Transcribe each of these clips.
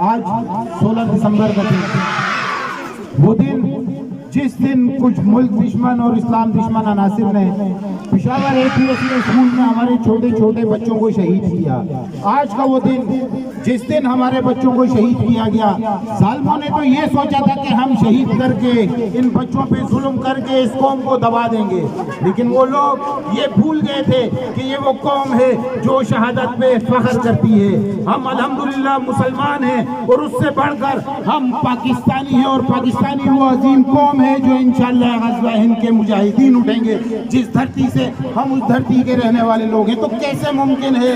آج 16 دسمبر کا دن، وہ دن جس دن کچھ ملک دشمن اور اسلام دشمن عناصر نے پشاور APSC اسکول میں ہمارے چھوٹے چھوٹے بچوں کو شہید کیا۔ آج کا وہ دن جس دن ہمارے بچوں کو شہید کیا گیا، ظالموں نے تو یہ سوچا تھا کہ ہم شہید کر کے ان بچوں پہ ظلم کر کے اس قوم کو دبا دیں گے، لیکن وہ لوگ یہ بھول گئے تھے کہ یہ وہ قوم ہے جو شہادت پہ فخر کرتی ہے۔ ہم الحمدللہ مسلمان ہیں، اور اس سے بڑھ کر ہم پاکستانی ہیں، اور پاکستانی وہ عظیم قوم ہے جو انشاءاللہ غزوہ ہند کے مجاہدین اٹھیں گے۔ جس دھرتی سے ہم اس دھرتی کے رہنے والے لوگ ہیں، تو کیسے ممکن ہے،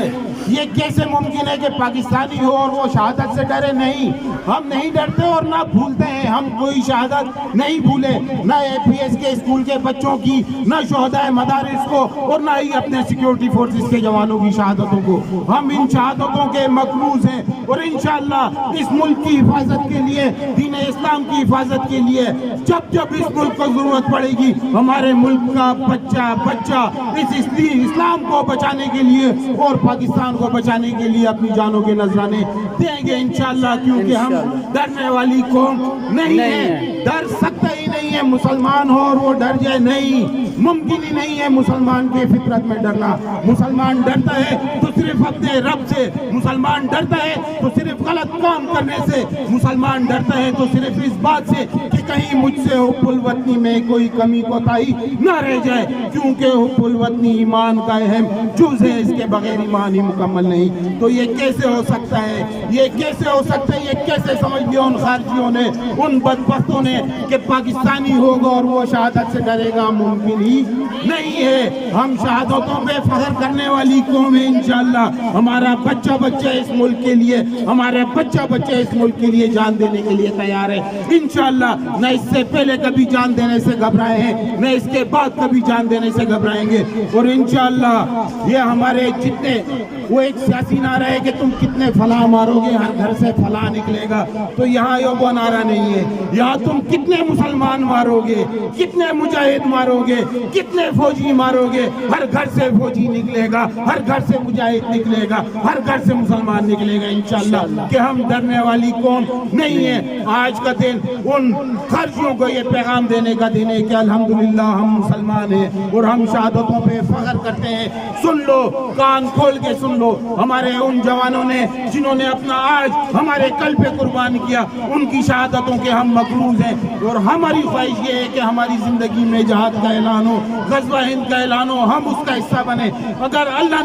یہ کیسے ممکن ہے کہ پاکستانی ہو اور وہ شہادت سے ڈرے؟ نہیں، ہم نہیں ڈرتے اور نہ بھولتے ہیں، ہم کوئی شہادت نہیں بھولے، نہ APS کے اسکول کے بچوں کی، نہ شہدائے مدارس کو، اور نہ ہی اپنے سیکیورٹی فورسز کے جوانوں کی شہادتوں کو۔ ہم ان شہادتوں کے مقروض ہیں، اور انشاءاللہ اس ملک کی حفاظت کے لیے، دین اسلام کی حفاظت کے لیے، جب جب اس ملک کو ضرورت پڑے گی، ہمارے ملک کا بچہ اس اسلام کو بچانے کے لیے اور پاکستان کو بچانے کے لیے اپنی جانوں کے نذرانے دیں گے انشاءاللہ، کیونکہ ہم ڈرنے والی قوم نہیں ہے، ڈر سکتا ہی نہیں ہے مسلمان ہو اور وہ ڈر جائے، نہیں، ممکن ہی نہیں ہے مسلمان کے فطرت میں ڈرنا۔ مسلمان ڈرتا ہے تو صرف اپنے رب سے، مسلمان ڈرتا ہے تو صرف غلط کام کرنے سے، مسلمان ڈرتا ہے تو صرف اس بات سے کہ کہیں مجھ سے حب الوطنی میں کوئی کمی کوتاہی نہ رہ جائے، کیونکہ حب الوطنی ایمان کا اہم جز ہے، اس کے بغیر ایمان ہی مکمل نہیں۔ تو یہ کیسے ہو سکتا ہے، یہ کیسے ہو سکتا ہے، یہ کیسے سمجھ لیا ان خارجیوں نے، ان بدبختوں نے کہ پاکستانی ہوگا اور وہ شہادت سے ڈرے گا؟ ممکن ہی نہیں ہے۔ ہم شہادتوں پہ فخر کرنے والی قوم ہے انشاءاللہ۔ ہمارا بچہ اس ملک کے لیے، ہمارا بچہ اس ملک کے لیے جان دینے کے لیے تیار ہے انشاءاللہ۔ نہ اس سے پہلے کبھی جان دینے سے گھبرائے ہیں، نہ اس کے بعد کبھی جان دینے سے گھبرائیں گے، اور انشاءاللہ یہ ہمارے جتنے، وہ ایک سیاسی نعرہ ہے کہ تم کتنے فلاں مارو گے، ہر گھر سے فلاں نکلے گا، تو یہاں یہ وہ نعرہ نہیں ہے، یہاں تم کتنے مسلمان مارو گے، کتنے مجاہد مارو گے، کتنے فوجی مارو گے، ہر گھر سے فوجی نکلے گا، ہر گھر سے مجاہد نکلے گا، ہر گھر سے مسلمان نکلے گا انشاءاللہ، کہ ہم ڈرنے والی قوم نہیں ہے۔ آج کا دن ان خرچیوں کو یہ پیغام دینے کا دن ہے کہ الحمدللہ ہم مسلمان ہیں اور ہم شہادتوں پہ فخر کرتے ہیں۔ سن لو، کان کھول کے سن لو، ہمارے ان جوانوں نے جنہوں نے اپنا آج ہمارے کل پہ قربان کیا، ان کی شہادتوں کے ہم مقروض ہیں، اور ہماری خواہش یہ ہے کہ ہماری زندگی میں جہاد کا اعلان ہو، غزوہ ہند کا اعلان ہو، ہم اس کا حصہ بنیں۔ اگر اللہ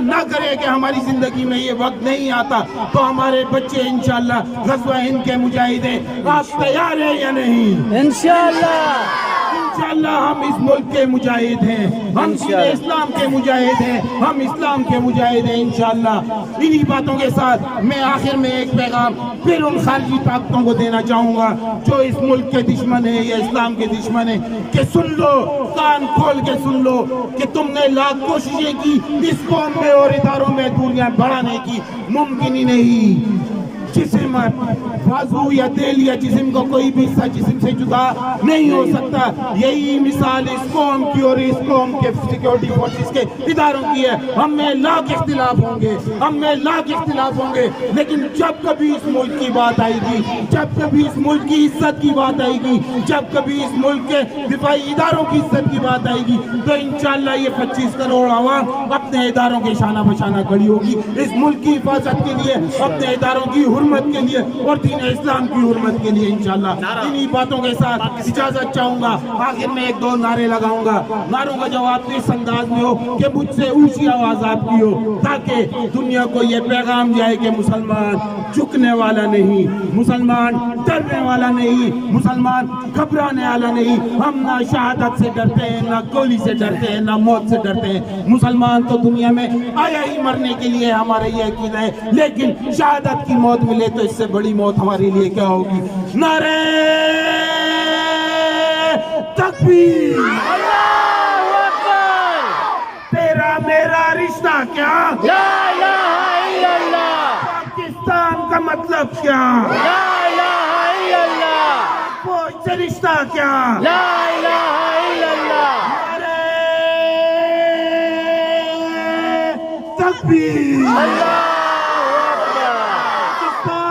نہ کرے کہ ہماری زندگی میں یہ وقت نہیں آتا، تو ہمارے بچے انشاءاللہ غزوہ ہند کے مجاہد ہیں۔ آپ تیار ہیں یا نہیں؟ انشاءاللہ ہم اس ملک کے مجاہد ہیں، ہم اسلام کے مجاہد ہیں، ہم اسلام کے مجاہد ہیں انشاءاللہ۔ انہی باتوں کے ساتھ میں آخر میں ایک پیغام پھر ان خارجی طاقتوں کو دینا چاہوں گا جو اس ملک کے دشمن ہیں یا اسلام کے دشمن ہیں، کہ سن لو، کان کھول کے سن لو، کہ تم نے لاکھ کوششیں کی اس قوم میں اور اداروں میں دوریاں بڑھانے کی، ممکن ہی نہیں۔ جسم، بازو یا دل یا جسم کا کوئی بھی حصہ جسم سے جدا نہیں ہو سکتا۔ یہی مثال اس قوم کی اور اس قوم کے سیکیورٹی فورسز کے اداروں کی ہے۔ ہم میں لاکھ اختلاف ہوں گے، لیکن جب کبھی اس ملک کی بات آئے گی، جب کبھی اس ملک کی عزت کی بات آئے گی، جب کبھی اس ملک کے دفاعی اداروں کی عزت کی بات آئے گی، تو انشاءاللہ یہ 25 کروڑ عوام اپنے اداروں کے شانہ بشانہ کھڑی ہوگی، اس ملک کی حفاظت کے لیے، اپنے اداروں کی حرمت کے لیے اور دین اسلام کی حرمت کے لیے انشاءاللہ۔ انہی باتوں کے ساتھ اجازت چاہوں گا، آخر میں ایک دو نعرے لگاؤں گا، نعروں کا جواب اس انداز میں ہو کہ مجھ سے اونچی آواز آپ کی ہو، تاکہ دنیا کو یہ پیغام جائے کہ مسلمان جھکنے والا نہیں، مسلمان ڈرنے والا نہیں، مسلمان گھبرانے والا نہیں۔ ہم نہ شہادت سے ڈرتے ہیں، نہ گولی سے ڈرتے ہیں، نہ موت سے ڈرتے ہیں۔ مسلمان تو دنیا میں آیا ہی مرنے کے لیے، ہمارا یہ عقیدہ ہے، لیکن شہادت کی موت ملے تو اس سے بڑی موت ہمارے لیے کیا ہوگی؟ نعرہ تکبیر، اللہ اکبر، تیرا میرا رشتہ کیا؟ لا الہ الا اللہ، پاکستان کا مطلب کیا؟ لا الہ الا اللہ، فوج سے رشتہ کیا؟ لا الہ الا اللہ، نعرہ تکبیر، اللہ اکبر، پاکستان